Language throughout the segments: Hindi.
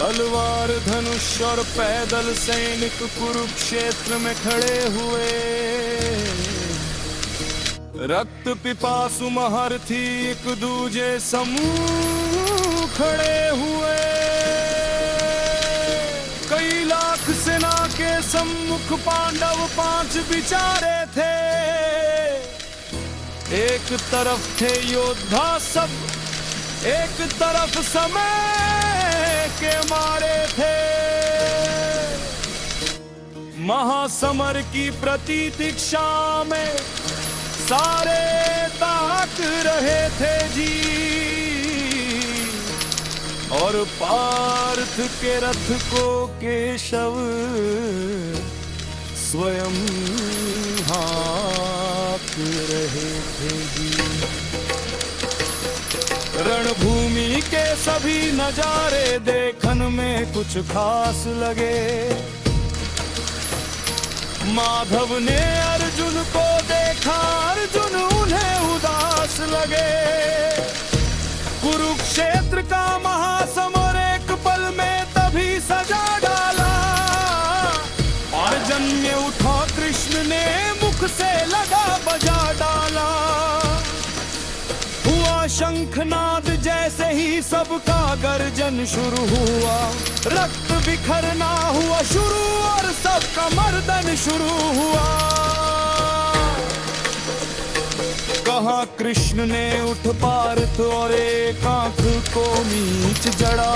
तलवार धनुष और पैदल सैनिक कुरुक्षेत्र में खड़े हुए। रक्त पिपासु महर्षि एक दूजे समूह खड़े हुए। कई लाख सेना के सम्मुख पांडव 5 बिचारे थे। एक तरफ थे योद्धा सब, एक तरफ समय के मारे थे। महासमर की प्रतीक्षा में सारे ताक रहे थे जी। और पार्थ के रथ को केशव स्वयं हाँक रहे थे जी। रणभूमि के सभी नजारे देखन में कुछ खास लगे। माधव ने अर्जुन को देखा, अर्जुन उन्हें उदास लगे। कुरुक्षेत्र का महासमर एक पल में तभी सजा डाला। और जन्य उठा कृष्ण ने मुख से लगा बजा डाला। हुआ शंखनाद जैसे ही सबका गर्जन शुरू हुआ। रक्त बिखरना हुआ शुरू और सबका मर्दन शुरू हुआ। कहा कृष्ण ने उठ पार्थ और एक आंख को नीच जड़ा।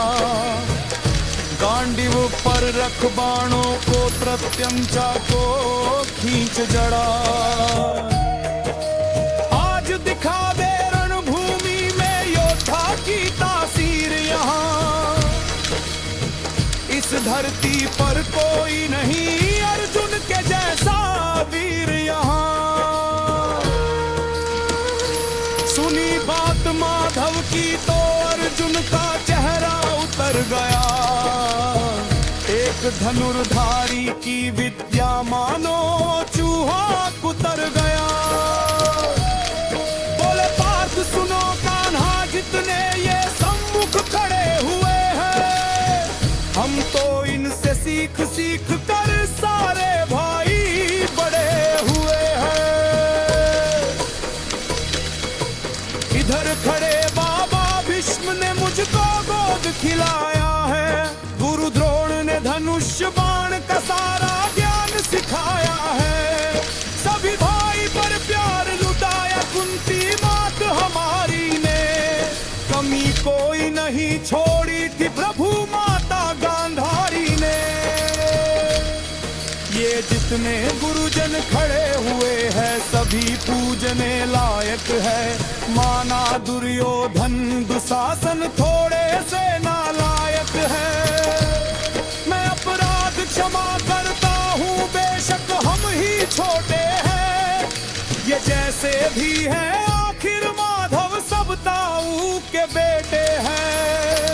गांडीव पर रख बाणों को प्रत्यंचा को खींच जड़ा। आज दिखा दे रणभूमि में योद्धा की तासीर यहाँ। इस धरती पर कोई नहीं अर्जुन के जैसा वीर यहाँ। सुनी बात माधव की तो अर्जुन का चेहरा उतर गया। एक धनुर्धारी की विद्या मानो चूहा कुतर गया। बोले पार्थ सुनो कान्हा जितने ये सम्मुख खड़े हुए हैं। हम तो इनसे सीख सीख कर सारे भाई बड़े हुए हैं। इधर खड़े बाबा भीष्म ने मुझको गोद खिलाया है। गुरु द्रोण ने धनुष बाण का सारा ज्ञान सिखाया है। सभी भाई पर प्यार लुटाया कुंती मात हमारी ने। कमी कोई नहीं छोड़ी थी प्रभु माता गांधारी ने। ये जितने गुरुजन खड़े हुए हैं सभी पूजने लायक है। माना दुर्योधन दुशासन थोड़े से नालायक है। मैं अपराध क्षमा करता हूँ बेशक हम ही छोटे हैं। ये जैसे भी हैं आखिर माधव सब ताऊ के बेटे हैं।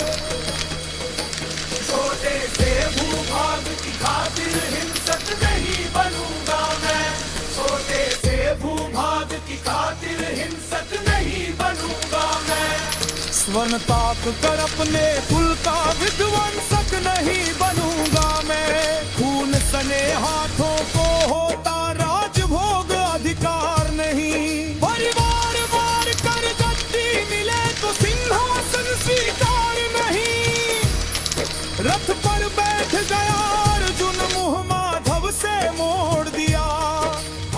छोटे से भूभाग की खातिर हिंसक नहीं बनूंगा मैं। छोटे से भूभाग की खातिर हिंसक नहीं बनूंगा मैं। स्वर्ण ताक कर अपने कुल का विध्वंसक नहीं बनूंगा मैं। खून सने हाथों को होता राजभोग अधिकार नहीं। परिवार मार कर गद्दी मिले तो सिंहासन स्वीकार नहीं। रथ पर बैठ गया अर्जुन मुंह माधव से मोड़ दिया।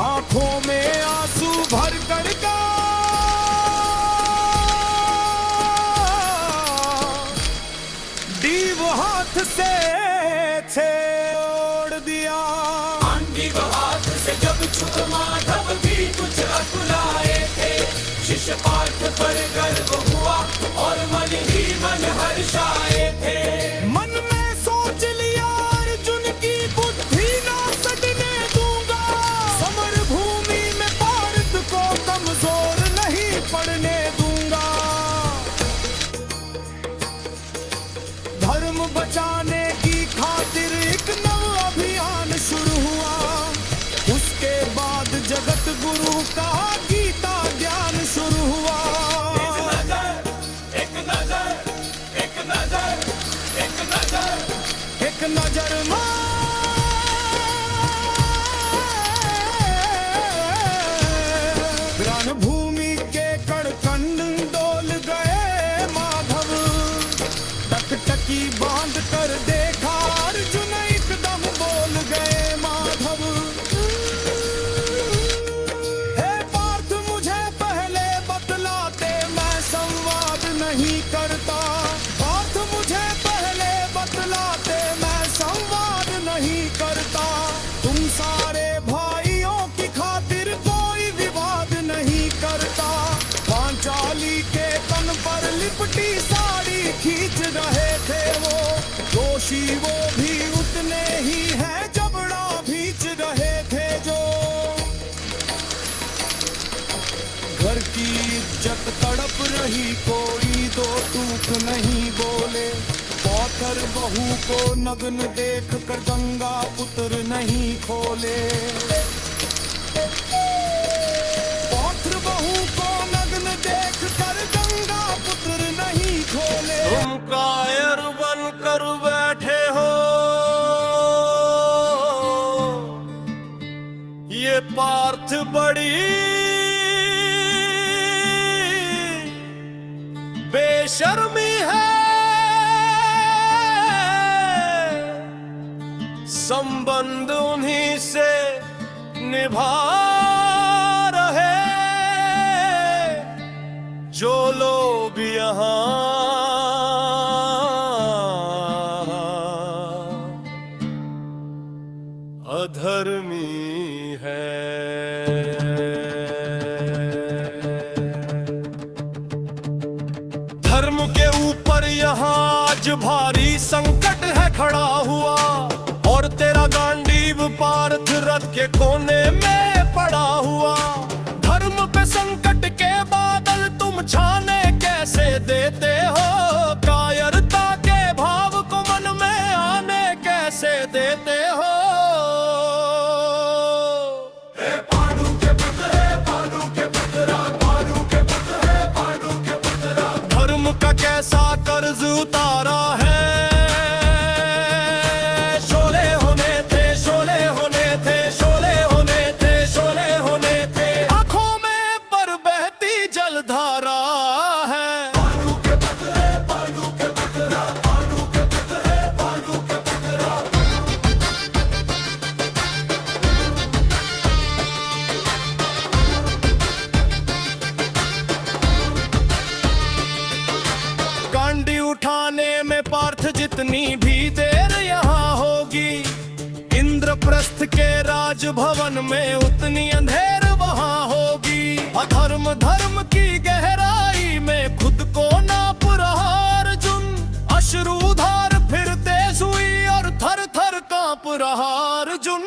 आंखों में आंसू भर कर का डीव हाथ से छोड़ दिया। डीव हाथ से जब छुप माधव भी कुछ अकुलाए थे। शिष्य पार्थ पर गर्व हुआ और मन ही मन हर्षाए थे। मन में सोच लिया अर्जुन की बुद्धि ना सड़ने दूंगा। समर भूमि में पार्थ को कमजोर नहीं पड़ने दूंगा। धर्म बचाने की खातिर एक नव अभियान शुरू हुआ। उसके बाद जगत गुरु का गीता ज्ञान शुरू हुआ। फांद कर देखा अर्जुन एकदम बोल गए माधव। हे पार्थ मुझे पहले बतलाते मैं संवाद नहीं करता। पार्थ मुझे पहले बतलाते मैं संवाद नहीं करता। तुम सारे भाइयों की खातिर कोई विवाद नहीं करता। पांचाली के तन पर लिपटी साड़ी खींच रहे थे वो, दोषी वो भी उतने ही हैं जबड़ा भींच रहे थे जो। घर की इज्जत तड़प रही कोई दो टूक नहीं बोले। पौत्र बहू को नग्न देख कर गंगा पुत्र नहीं खोले। पौत्र बहू को नग्न देख कर गंगा पुत्र नहीं खोले। तुम कायर बन कर बैठे हो, ये पार्थ बड़ी बेशर्मी है। संबंध उन्हीं से निभा रहे जो लोग यहाँ अधर्मी है। धर्म के ऊपर यहाँ आज भारी संकट है खड़ा हुआ, और तेरा गांडीव पार्थ रथ के कोने में पड़ा हुआ। धर्म पे संकट के बादल तुम छाने कैसे देते हो, कायरता के भाव को मन में आने कैसे देते हो। धर्म का कैसा कर्ज उतारा है। धारा है गांडी उठाने में पार्थ जितनी भी देर यहाँ होगी, इंद्रप्रस्थ के राजभवन में उतनी अंधेर वहाँ होगी। अधर्म धर्म की गहराई में खुद को नाप रहा अर्जुन, अश्रुधार फिर तेज हुई और थर थर कांप रहा अर्जुन।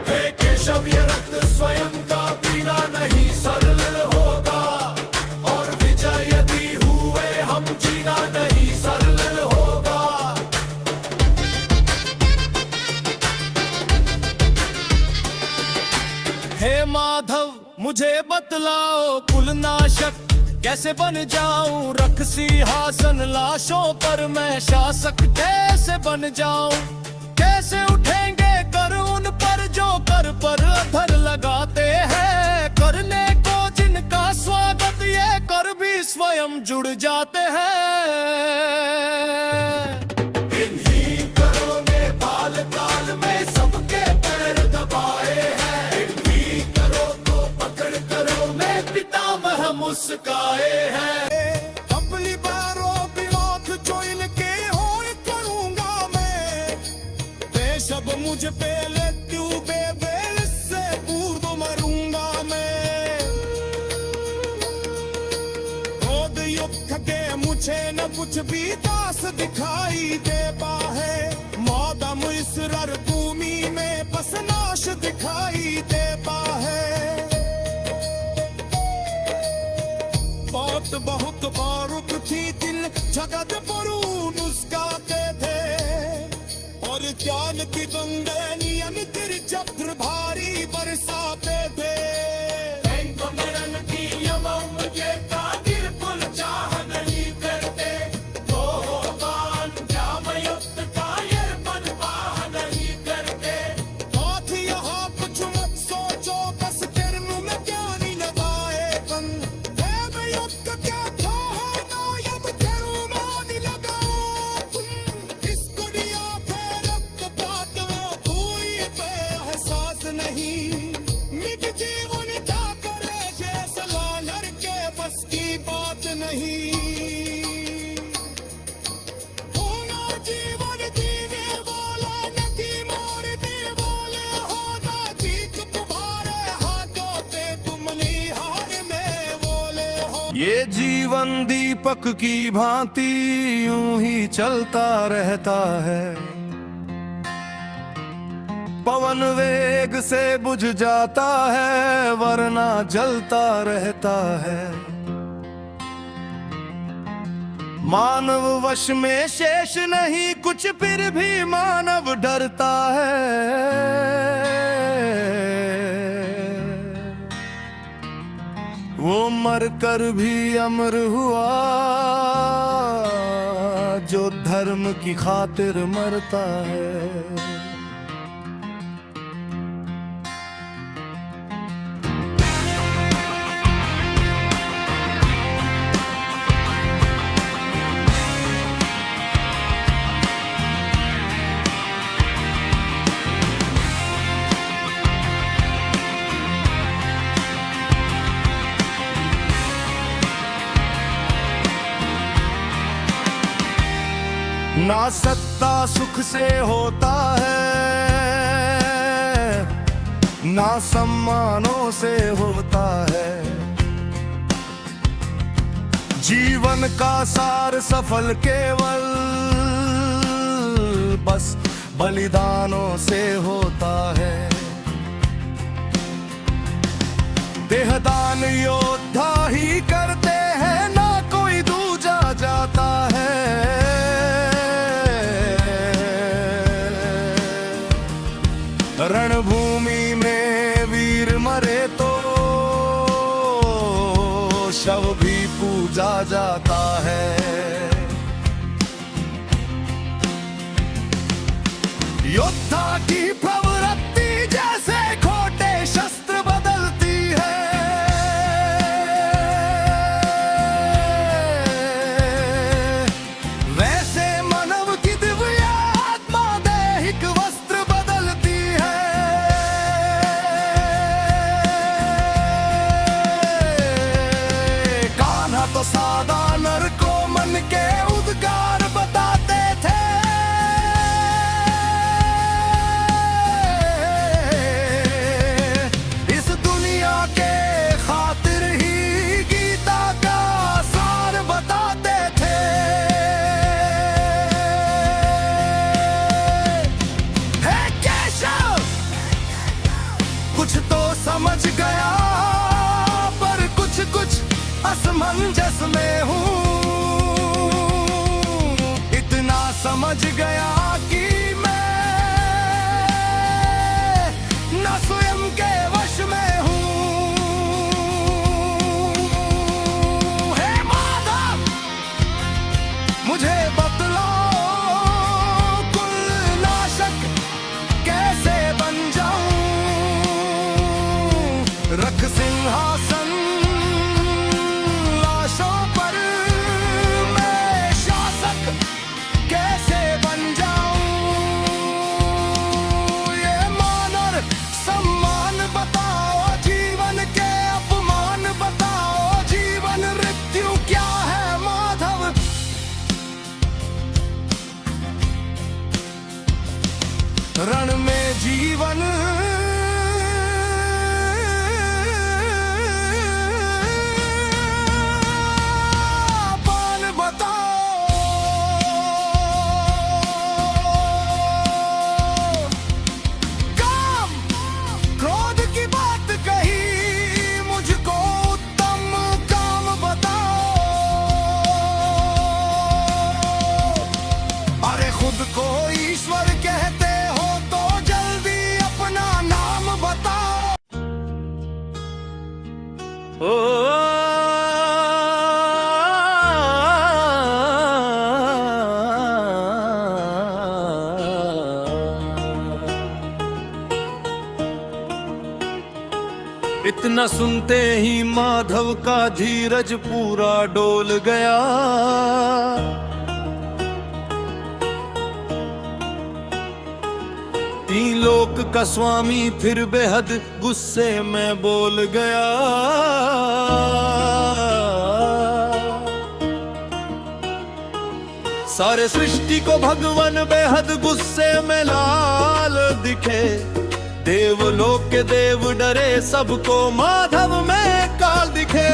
हे केशव ये रक्त स्वयं का पीना नहीं सरल होगा, और विजय यदि हुए हम जीना नहीं सरल होगा। हे माधव मुझे बतलाओ कुलनाशक कैसे बन जाऊं, रख सिंहासन लाशों पर मैं शासक कैसे बन जाऊं। कैसे उठेंगे कर उन पर जो कर पर अधर लगाते हैं, करने को जिनका स्वागत ये कर भी स्वयं जुड़ जाते हैं। इन्हीं करों ने बाल काल में सबके पैर दबाए हैं, इन्हीं करो तो पकड़ करो में पितामह मुस्काए हैं। अपनी बारों विरोध जो इनके हो करूंगा मैं, बेशब मुझ पे लेत्यू बेबेल से पूर्व मरूंगा मैं। क्रोध युक्त के मुझे न कुछ भी दास दिखाई देता है, मौदम इस रणभूमि में बस नाश दिखाई देता है। बहुत बारूद थी दिल जगत परू मुस्काते थे, और ज्ञान की गंगे नियमित चक्र भारी बरसाते थे। चाह नहीं करते तो जामयुक्त कायर मन पाह नहीं करते। हाथ यहाँ कुछ मत सोचो बस कर्म में ज्ञानी लगाए बन। क्या था नायब कर्म ये जीवन दीपक की भांति यूं ही चलता रहता है, पवन वेग से बुझ जाता है वरना जलता रहता है। मानव वश में शेष नहीं कुछ, फिर भी मानव डरता है। वो मर कर भी अमर हुआ जो धर्म की खातिर मरता है। ना सत्ता सुख से होता है, ना सम्मानों से होता है। जीवन का सार सफल केवल बस बलिदानों से होता है। देहदान योद्धा ही करते हैं, ना कोई दूजा जाता है। रणभूमि में वीर मरे तो शव भी पूजा जाता है। योद्धा की प्रवृत्ति जैसे खोटे शस्त्र बदलती है, वैसे मानव की दिव्य आत्मा दैहिक वस्त्र बदलती है। कान्हा तो सादा नर को मन के उद्गार बताते थे, इस दुनिया के खातिर ही गीता का सार बताते थे। हे केशव, कुछ तो समझ गया पर कुछ कुछ असमंजस में हूँ। इतना समझ गया कि मैं न स्वयं के वश में हूँ। हे माधव, मुझे बतलाओ कुल नाशक कैसे बन जाऊं। रख सिंहासन लाशों पर मैं शासक कैसे बन जाऊं। ये मान और सम्मान बताओ, जीवन के अपमान बताओ। जीवन मृत्यु क्या है माधव, रण में जीवन पान बताओ। काम क्रोध की बात कही, मुझको उत्तम काम बताओ। अरे खुद को ईश्वर कहते हो तो जल्दी अपना नाम बताओ। इतना सुनते ही माधव का धीरज पूरा डोल गया। तीन लोक का स्वामी फिर बेहद गुस्से में बोल गया। सारे सृष्टि को भगवान बेहद गुस्से में लाल दिखे। देवलोक के देव डरे, सबको माधव में काल दिखे।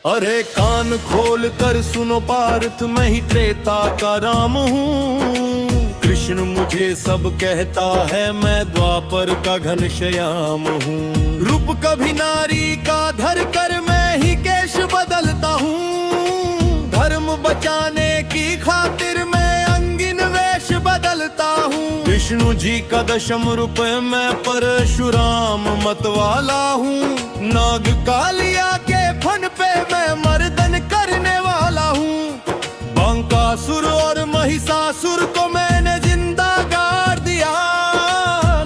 अरे कान खोल कर सुनो पार्थ, मैं ही त्रेता का राम हूँ। कृष्ण मुझे सब कहता है, मैं द्वापर का घनश्याम हूँ। रूप कभी नारी का धर कर मैं ही केश बदलता हूँ। धर्म बचाने की खातिर मैं अंगिन वेश बदलता हूँ। विष्णु जी का दशम रूप मैं परशुराम मतवाला हूँ। नाग कालिया के फन पे मैं मर्दन करने वाला हूँ। बंकासुर और महिषासुर को मैंने जिंदा गाड़ दिया।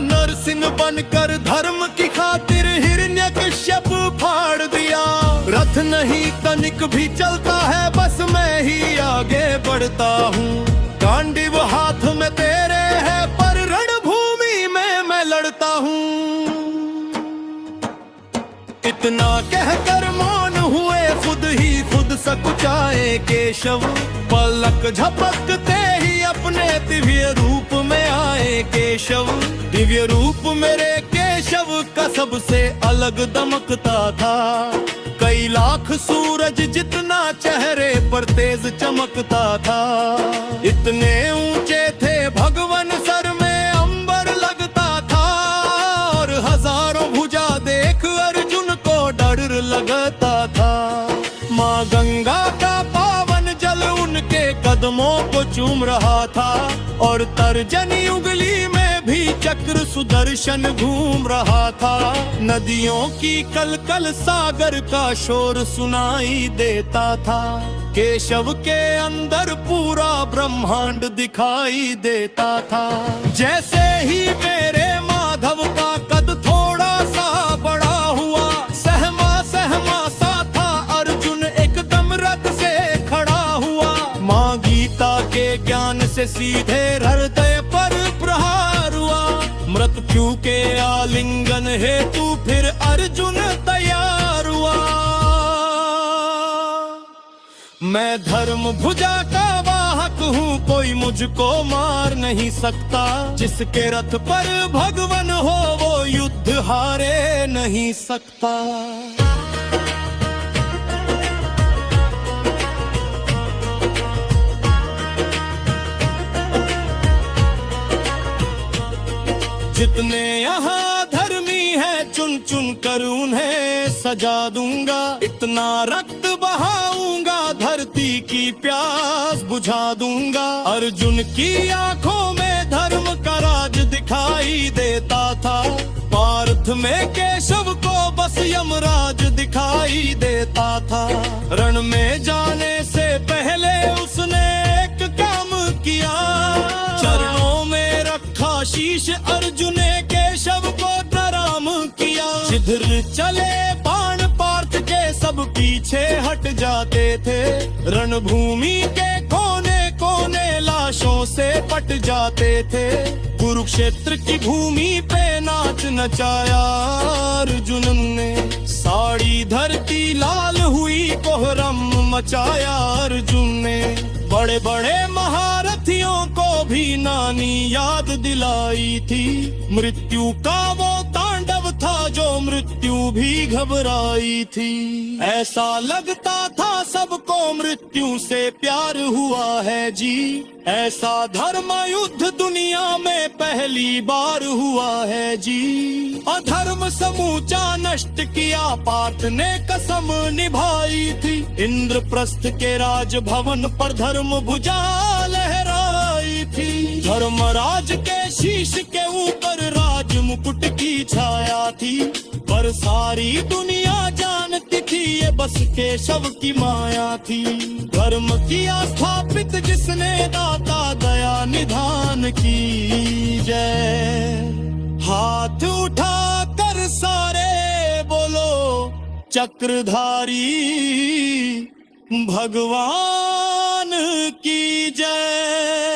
नरसिंह बनकर धर्म की खातिर हिरण्यकश्यप फाड़ दिया। रथ नहीं तनिक भी चलता है, बस मैं ही आगे बढ़ता हूँ। गांडीव हाथ में तेरे है, पर रणभूमि में मैं लड़ता हूँ। इतना कहकर मौन हुए, खुद ही खुद सकुचाए केशव। पलक झपकते ही अपने दिव्य रूप में आए केशव। दिव्य रूप मेरे केशव का सबसे अलग दमकता था। कई लाख सूरज जितना चेहरे पर तेज चमकता था। इतने ऊंचे थे भगवन, सर में अंबर लगता था। और हजारों भुजा देख अर्जुन को डर लगता था। माँ गंगा का पावन जल उनके कदमों को चूम रहा था। और तर्जनी उंगली में भी चक्र सुदर्शन घूम रहा था। नदियों की कलकल सागर का शोर सुनाई देता था। केशव के अंदर पूरा ब्रह्मांड दिखाई देता था। जैसे ही मेरे माधव का कद थोड़ा सा बड़ा हुआ, सहमा सहमा सा था अर्जुन एकदम रथ से खड़ा हुआ। माँ गीता के ज्ञान से सीधे हृदय पर प्रहार हुआ। मृत्यु के आलिंगन हेतु फिर अर्जुन तैयार हुआ। मैं धर्म भुजा का वाहक हूँ, कोई मुझको मार नहीं सकता। जिसके रथ पर भगवन हो, वो युद्ध हारे नहीं सकता। जितने यहाँ धर्मी है, चुन चुन कर उन्हें सजा दूंगा। इतना रक्त बहाऊंगा, धरती की प्यास बुझा दूंगा। अर्जुन की आंखों में धर्म का राज दिखाई देता था। पार्थ में केशव को बस यमराज दिखाई देता था। रण में जाने से पहले उसने एक काम किया। चरणों में रखा शीश, अर्जुन ने केशव को प्रणाम किया। जिधर चले बाण पार्थ के सब पीछे हट जाते थे। रणभूमि के कोने कोने लाशों से पट जाते थे। कुरुक्षेत्र की भूमि पे नाच नचाया अर्जुन ने। साड़ी धरती लाल हुई, कोहरम मचाया अर्जुन ने। बड़े बड़े महारथियों को भी नानी याद दिलाई थी। मृत्यु का वो तांडव था जो मृत्यु भी घबराई थी। ऐसा लगता था सबको मृत्यु से प्यार हुआ है जी। ऐसा धर्म युद्ध दुनिया में पहली बार हुआ है जी। अधर्म समूचा नष्ट किया, पार्थ ने कसम निभाई थी। इंद्रप्रस्थ के राजभवन पर धर्म भुजा लहराई थी। धर्मराज के शीश के ऊपर राज मुकुट की छाया थी। पर सारी दुनिया जानती थी ये बस केशव की माया थी। धर्म किया स्थापित जिसने, दाता दया निधान की जय। हाथ उठा कर सारे बोलो चक्रधारी भगवान की जय।